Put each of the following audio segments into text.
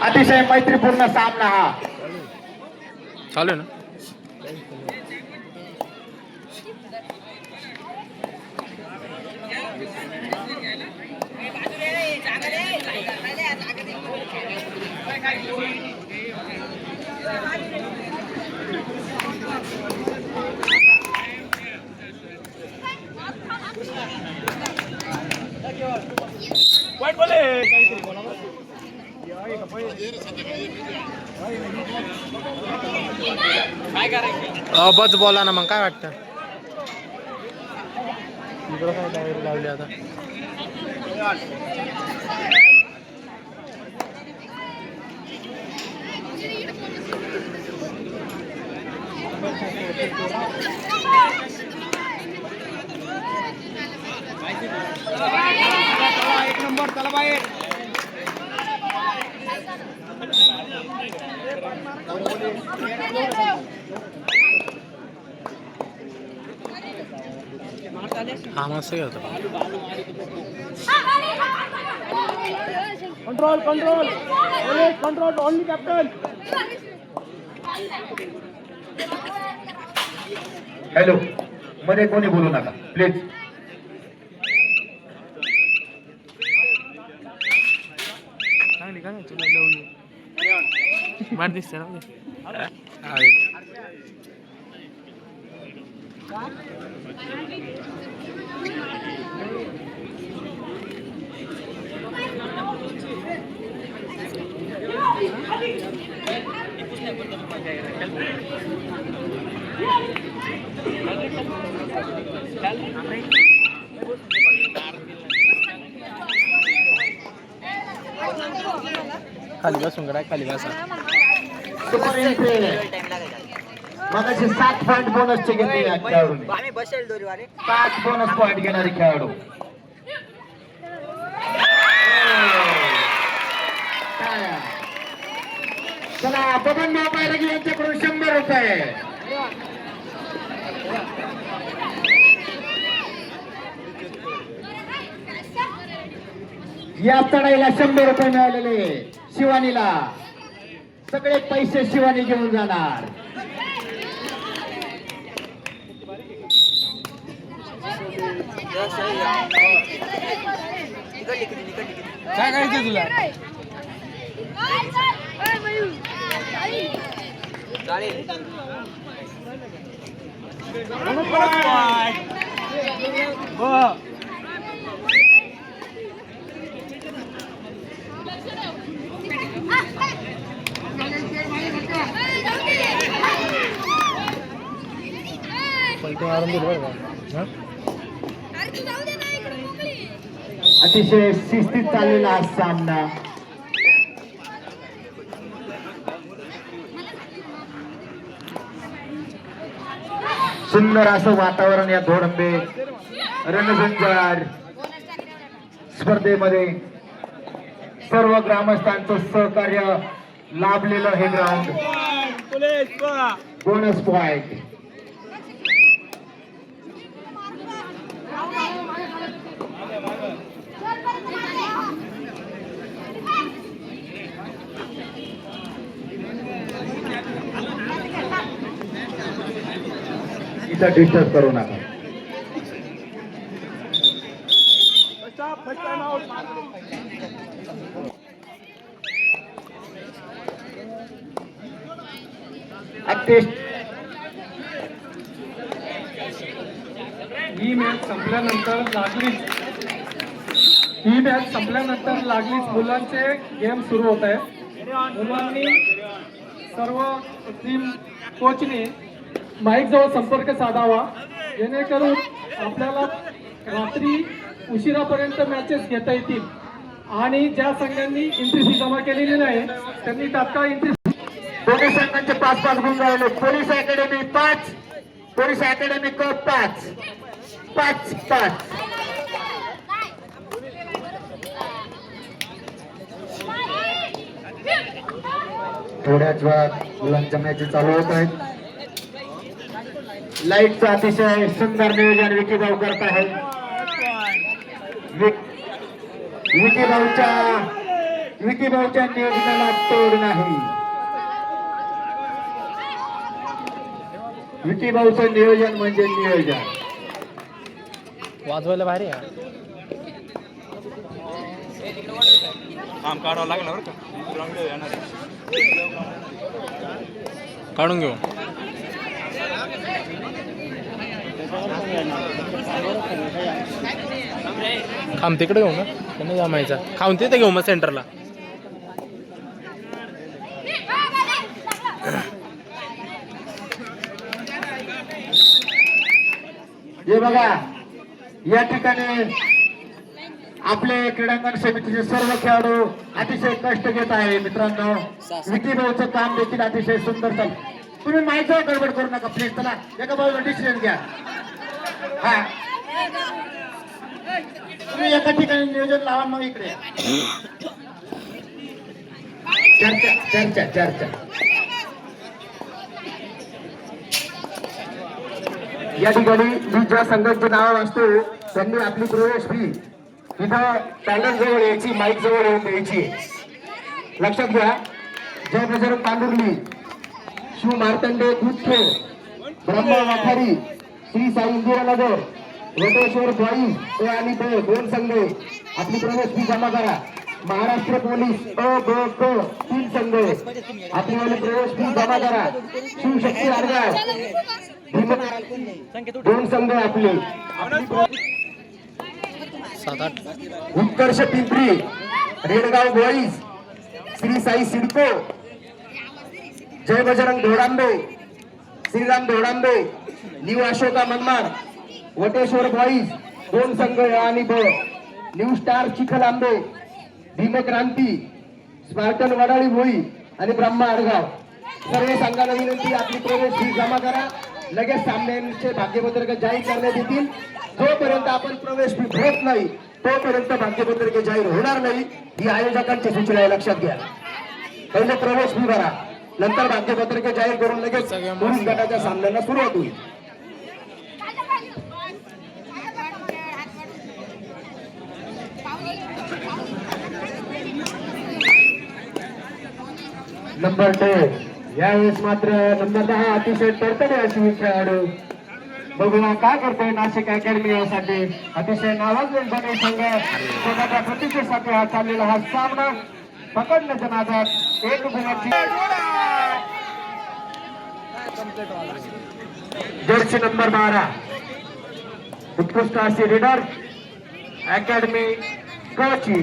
अतिशय मैत्रीपूर्ण सामना हा चालू आहे ना. बस बोला ना, मग काय वाटतं इकडं काय डायरी लावली आता. एक नंबर चला बाहेर. हा मस्त होता. Control control control only captain. Hello, मध्ये कोणी बोलू नका प्लीज. चांगली का नाही तुला लावली मार दिसते ना. खाली बसून करा, खाली बसा. Super entry. मगाशी 7 पॉइंट बोनसचे घेतले या खेळाडूंनी. 5 बोनस पॉइंट घेणारे खेळाडू. चला बबनराव बैरागी यांच्याकडून 100 रुपये. या चढाईला 100 रुपये मिळालेले शिवानीला. सगळे पैसे शिवानी घेऊन जाणार. काय करायचं तुला. अतिशय शिस्तीत चाललेला हा सामना. सुंदर असं वातावरण या धोडंबे रणझंजार स्पर्धेमध्ये. सर्व ग्रामस्थांचं सहकार्य लाभलेलं हे ग्राउंड. Bonus point. इथं डिस्टर्ब करू नका. ही मॅच संपल्यानंतर लागलीच मुलांचे गेम सुरू होत आहे. मुलांनी सर्व टीम कोचने माईक जवळ संपर्क साधावा, जेणेकरून आपल्याला रात्री उशिरापर्यंत मॅचेस घेता येतील. आणि ज्या संघांनी एंट्री फी जमा केलेली नाही त्यांनी तात्काळ एंट्री. दोन्ही संघांचे 5-5 गुण झाले. पोलीस अकॅडमी 5, पोलीस अकॅडमी क 5. थोड्याच वेळात मुलांच्या मॅचेस चालू होत आहेत. लाईटचं अतिशय सुंदर नियोजन विकी भाऊ करत आहे. विकी भाऊच्या विकी भाऊच्या नियोजनाला तोड नाही. विकी भाऊचं नियोजन म्हणजे नियोजन. वाजवायला भारी आहे. काम काढावं लागलं बरं का. काढून घेऊ. खांब तिकडे घेऊ ना, त्यांना जमायचा. खाऊन तिथे घेऊ मग सेंटरला. हे बघा, या ठिकाणी आपले क्रीडांगण समितीचे सर्व खेळाडू अतिशय कष्ट घेत आहे मित्रांनो. विकी भाऊचं काम देखील अतिशय सुंदर चालू. तुम्ही माहिती गडबड करू नका प्लीज. चला एका बाजूला डिसिजन घ्या. हा, तुम्ही एका ठिकाणी नियोजन लावा, मग इकडे चर्चा चर्चा चर्चा. या ठिकाणी मी ज्या संघाची नाव वाचतो त्यांनी आपली प्रवेश फी इथं पॅनल जवळ यायची, माईक जवळ येऊन द्यायची. लक्षात घ्या. जय बजरंग पांडुर्ली, शिव मार्तंडे गुच्छे, ब्रह्मा वाठारी, श्री साई इंदिरानगर, वटेश्वर बॉईज ए आणि ब दोन संघ आपली प्रवेश फी जमा करा. महाराष्ट्र पोलीस अ ब क 3 संघ आपली प्रवेश फी जमा करा. शिवशक्ती आडगाव 2 संघ आपले. 7-8. उत्कर्ष पिंपरी, रेडगाव बॉईज, श्री साई सिडको, जय बजरंग धोडांबे, श्रीराम धोडांबे, न्यू अशोका मनमाड, वटेश्वर बॉईज 2 संघ आणि ब, न्यू स्टार चिखलांबे, भीमक्रांती, स्पार्टन वडाळी भोई आणि ब्रह्मा आडगाव. सर्व संघाला विनंती आपली प्रवेश फी जमा करा. लगेच सामन्यांचे भाग्यपत्रक जाहीर करण्यात येतील. जोपर्यंत आपण प्रवेश फी भरत नाही तोपर्यंत भाग्यपत्रके जाहीर होणार नाही. ही आयोजकांची सूचना आहे, लक्षात घ्या. पहिले प्रवेश फी भरा, नंतर भाग्यपत्रके जाहीर करून लगेच पुरुष गटाच्या सामन्यांना सुरुवात होईल. नंबर 10 यावेळेस मात्र नंबर 10 अतिशय तडतडे अशी खेळाडू. बघूया काय करतोय नाशिक अकॅडमी यासाठी. अतिशय नावाजलेला संघ स्वतःच्या प्रतिष्ठेसाठी हा चाललेला हा सामना पकडण्याच्या नादात 1 गुणाची जर्सी नंबर 12 उत्कृष्ट अशी रीडर अकॅडमी कची,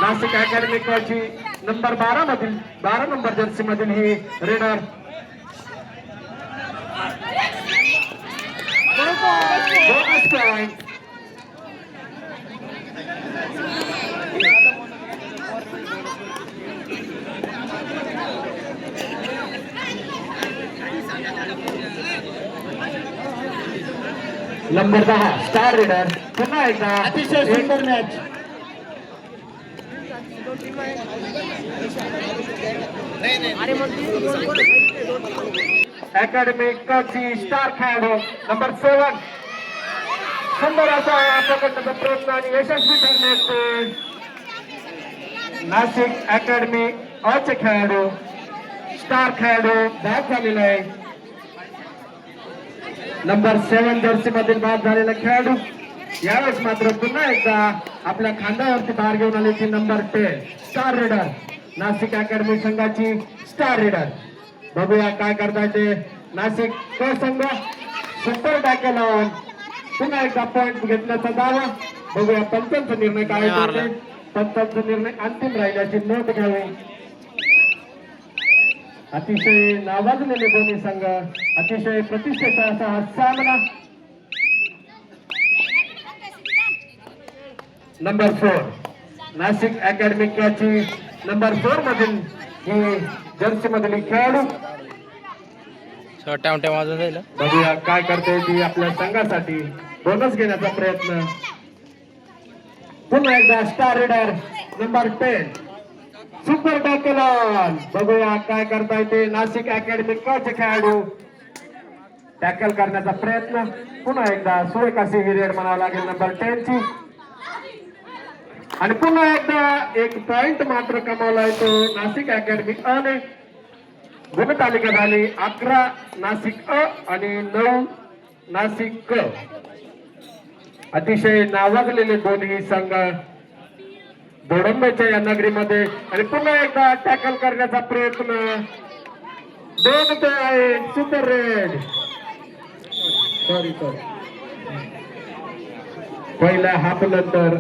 नाशिक अकॅडमी कची नंबर 12 मधील 12 नंबर जर्सी मधील ही raider. Bonus point. Number 10 star raider. पुन्हा एकदा अतिशय सुंदर मॅच. अकॅडमी कची स्टार खेळाडू नंबर 7 सुंदर असा पकडण्याचा प्रयत्न आणि यशस्वी ठरले. नाशिक अकॅडमी अचे खेळाडू स्टार खेळाडू बाद झालेला आहे. नंबर 7 जर्सी मधील बाद झालेला खेळाडू यावेळेस मात्र पुन्हा एकदा आपल्या खांद्यावरती भार घेऊन आले ती number 10 star reader, Nashik academy संघाची स्टार रीडर. बघूया काय करता येते. नाशिक क संघ सुपर टॅकल ऑन. पुन्हा एकदा पॉइंट घेतल्याचा दावा. बघूया पंचांचा निर्णय काय होते. पंचांचा निर्णय अंतिम राहिल्याची नोंद घ्यावी. अतिशय नावाजलेले दोन्ही संघ, अतिशय प्रतिष्ठेचा असा हा सामना. नंबर 4 नाशिक अकॅडमी ची नंबर 4 मधील ही जर्सी मधील खेळाडू. टावट्या वाजून जाईल. बघूया काय करते ती आपल्या संघासाठी बोनस घेण्याचा प्रयत्न. पुन्हा एकदा star reader number 10 super tackle on. बघूया काय करता येते. नाशिक अकॅडमी चे खेळाडू टॅकल करण्याचा प्रयत्न. पुन्हा एकदा सुरेख अशी ही रेड म्हणावं लागेल नंबर 10 ची. आणि पुन्हा एकदा एक पॉइंट मात्र कमावलाय तो नाशिक अकॅडमी अ ने. गुणतालिका झाली 11 नाशिक अ आणि 9 नाशिक क. अतिशय नावाजलेले दोन्ही संघ दोडंबेच्या या नगरीमध्ये. आणि पुन्हा एकदा टॅकल करण्याचा प्रयत्न 2 ते आहे सुपर रेड. सॉरी पहिल्या हाफ नंतर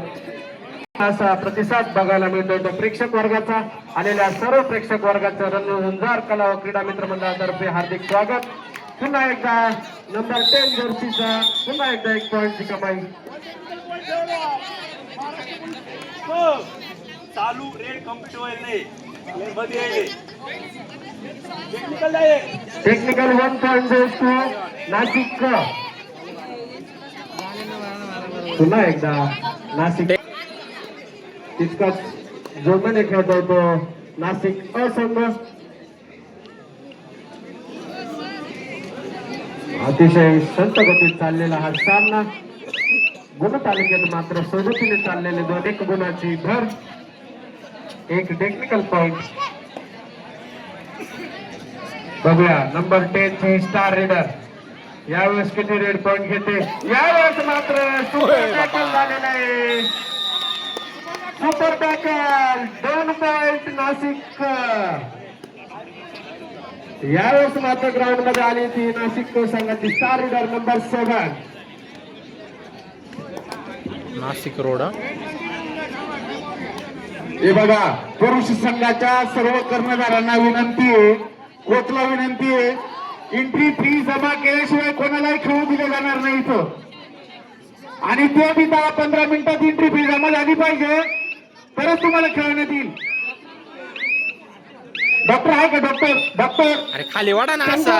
असा प्रतिसाद बघायला मिळतो तो प्रेक्षक वर्गाचा. आलेल्या सर्व प्रेक्षक वर्गाचं रणझुंजार कला व क्रीडा मित्र मंडळातर्फे हार्दिक स्वागत. पुन्हा एकदा नंबर 10 जर्सीचा पुन्हा एकदा 1 पॉइंटची कमाई. चालू रेड कम्प्लीट होईल नाही technical 1 point goes to Nashik. पुन्हा एकदा नाशिक तितकाच जोमाने खेळतोय तो नाशिक असंघ. अतिशय संत गतीत चाललेला हा सामना. गुणतालिकेत मात्र सोबतीने चाललेले 2 गुणाची भर. 1 टेक्निकल पॉइंट. बघूया नंबर 10 ची स्टार रेडर यावेळेस किती रेड पॉइंट घेते. यावेळेस मात्र सुपर टॅकल झालेला आहे. Super tackle 2 point Nashik. यावेळेस मात्र ग्राउंड मध्ये आली ती नाशिक संघाची star raider number 7 Nashik road. हे बघा पुरुष संघाच्या सर्व कर्णधारांना विनंती आहे, कोचला विनंती आहे, एंट्री फी जमा केल्याशिवाय कोणालाही खेळू दिले जाणार नाही इथं. आणि ते बी 10-15 मिनिटात एंट्री फी जमा झाली पाहिजे तरच तुम्हाला खेळण्यात येईल. डॉक्टर आहे का डॉक्टर? अरे खाली वाडा ना असा.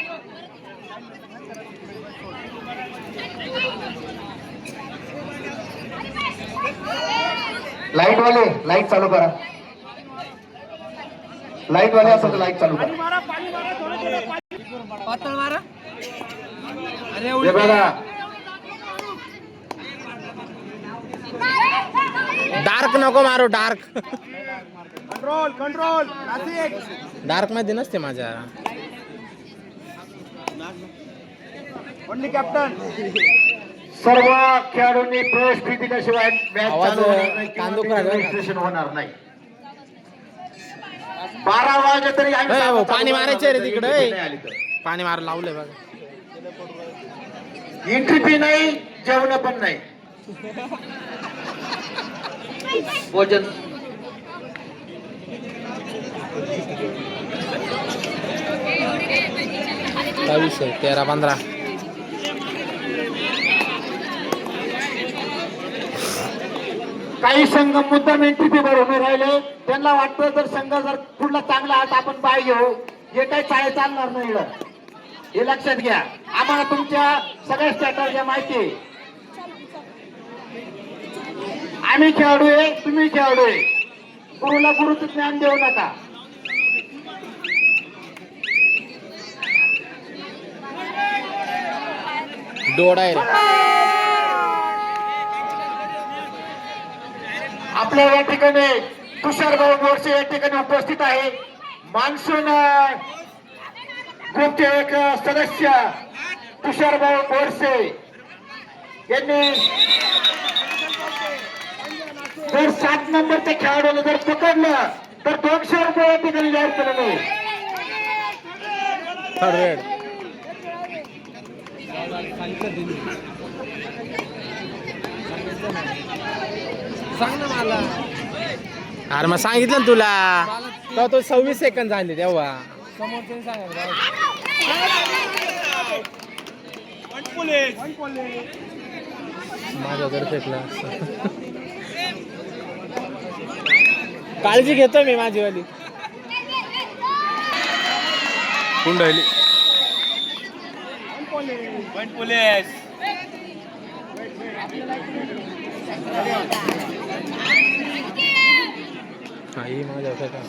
लाईट वाले लाईट चालू करा. लाईट वाले असं तर लाईट चालू करा. हे बघा डार्क नको मारू. डार्क कंट्रोल डार्क मध्ये नसते माझ्या. Only captain. सर्व खेळाडूंनी प्रवेश फी दिल्याशिवाय मॅच आवाज चालू होणार नाही किंवा कांदो ते करा. रजिस्ट्रेशन होणार नाही. 12 वाजे तरी आम्ही ए, चालू पाणी करणार मारायचे रे नाही. तिकडे. एंट्री नाही आली तर. पाणी मार लावलंय बघा. एंट्री फी नाही, जेवण पण नाही. भोजन 22 13-15. काही संघ मुद्दाम एंट्री फी भरून राहिले. त्यांना वाटतं जर संघ जर पुढला चांगला आहात आपण पाय घेऊ, हे काही चाळे चालणार नाही. हे लक्षात घ्या. आम्हाला तुमच्या सगळ्या स्ट्रॅटर्जी माहिती आहे. आम्ही खेळाडू आहे, तुम्ही खेळाडू आहे. गुरुला गुरुचं ज्ञान देऊ नका. डोडा आहे रे. आपल्या या ठिकाणी तुषार भाऊ मोर्चे या ठिकाणी उपस्थित आहे. मान्सून ग्रुपचे एक सदस्य तुषार भाऊ मोर्चे यांनी जर 7 नंबरच्या खेळाडूला जर पकडलं तर 200 रुपये या ठिकाणी जाहीर केलेले आहे. Third red. सांग ना मला. अरे मग सांगितलं ना तुला. तेव्हा तो 26 सेकंद झाले तेव्हा. समोरच्या सांगायला माझ्या घर फेकला. काळजी घेतो मी माझीवाली. कुंडली पोलीस. आई माझ्या फेका.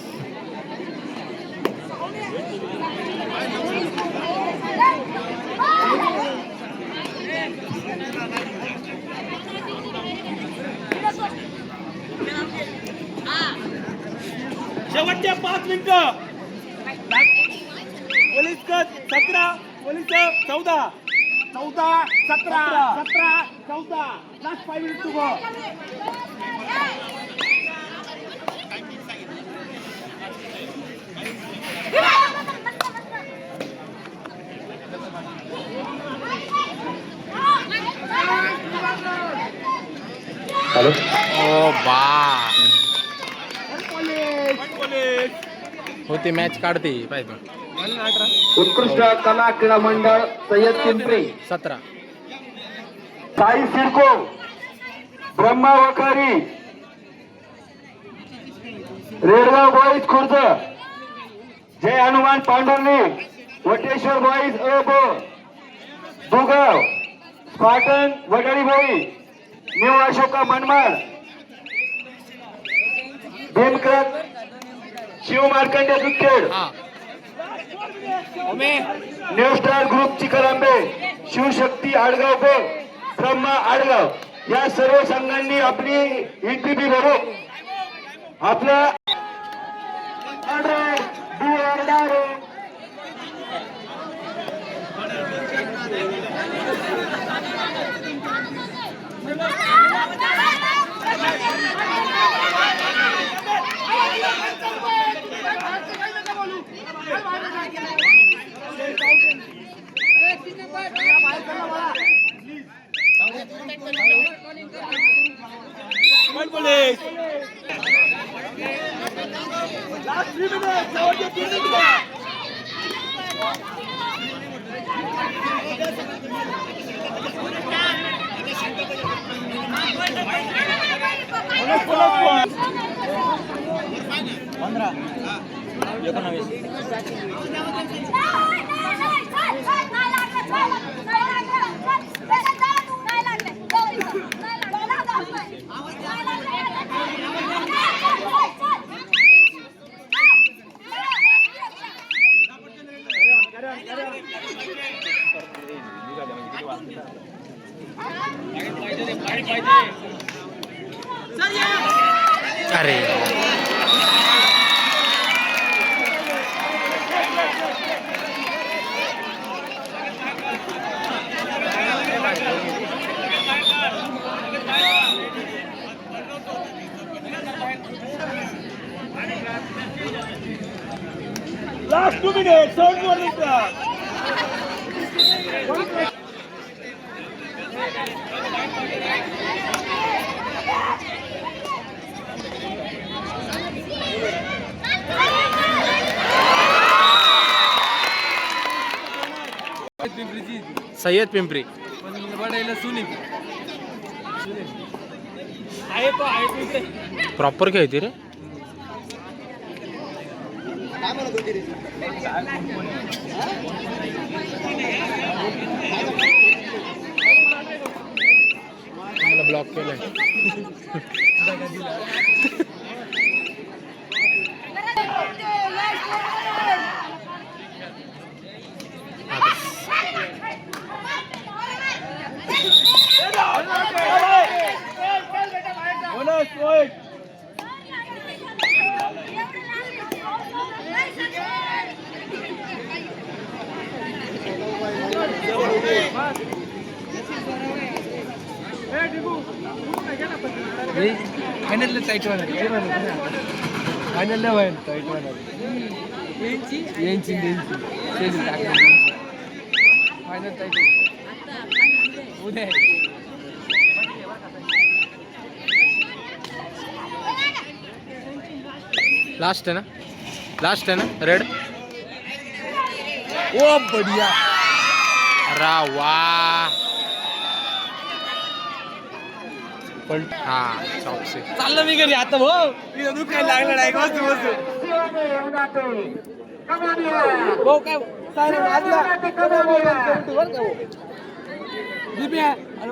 Police 17 police 14 17 14 last 5 minute to go hello ओ बा पोलीस होती मॅच काढते पाहिजे उत्कृष्ट कला क्रीडा मंडळ सय्यद पिंपरी 17 साई सिडको ब्रह्मा वखारी रेडगाव बॉईज खुर्द जय हनुमान पांडुर्णी वटेश्वर बॉईज अ ब दुगाव स्पार्टन वडाळी बोई न्यू अशोका मनमाड भीमक्रत शिव मार्कंड्य दुधखेड हा new star group Chikrambe Shivshakti Adgaon ब ब्रह्मा आडगाव या सर्व संघांनी आपली एनटीपी भरून आपल्या पोलीस लास्ट 3 मिनिट शेवटचे 3 मिनिट अरे लास्ट 2 मिनिट शेवटचे 1 मिनिट सय्यद पिंपरी प्रॉपर खेळते रे मला ब्लॉक केलंय बोनस पॉइंट फायनल टाईट होणार फायनल नाही टाईट होणार यांची फायनल टाईट उद्या लास्ट है ना रेड ओ बढ़िया रा वाह पलट हा चौक से चाललं मी घरी आता भाऊ तिला दुखायला लागलं नाही बसू बसू भाऊ काय सायरन वाजला वर का दिप्या अरे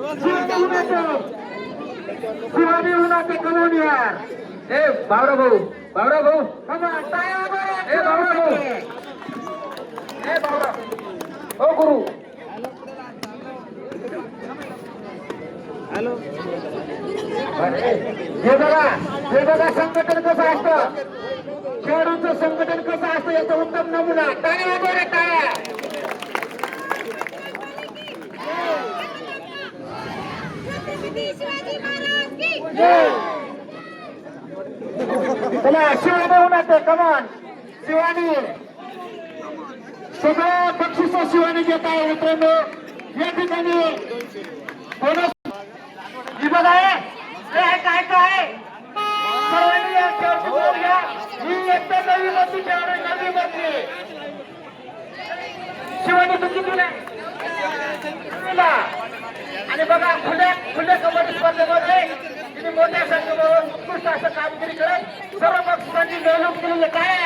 ए बावरा भाऊ ए बावरा भाऊ ए बावरा ओ गुरु हॅलो हे बघा संघटन कसं असतं खेळाडूंचं संघटन कसं असतो याचा उत्तम नमुना. टाळ्या वगैरे टाळ्या. चला शिवानी होणार ते कमान शिवानी सगळं बक्षीस शिवानी घेत आहे मित्रांनो. या ठिकाणी बोनस विभाग आहे. काय काय सर्वांनी या खेळाची नोंद घ्या. ही एकदा नवी मधली खेळाडू नवी मधली शिवानी तू कितीला आणि बघा खुल्या कबड्डी स्पर्धेमध्ये तिने मोठ्या संघाबरोबर उत्कृष्ट असं कामगिरी करत सर्व पक्षांची निवडणूक केलेली काय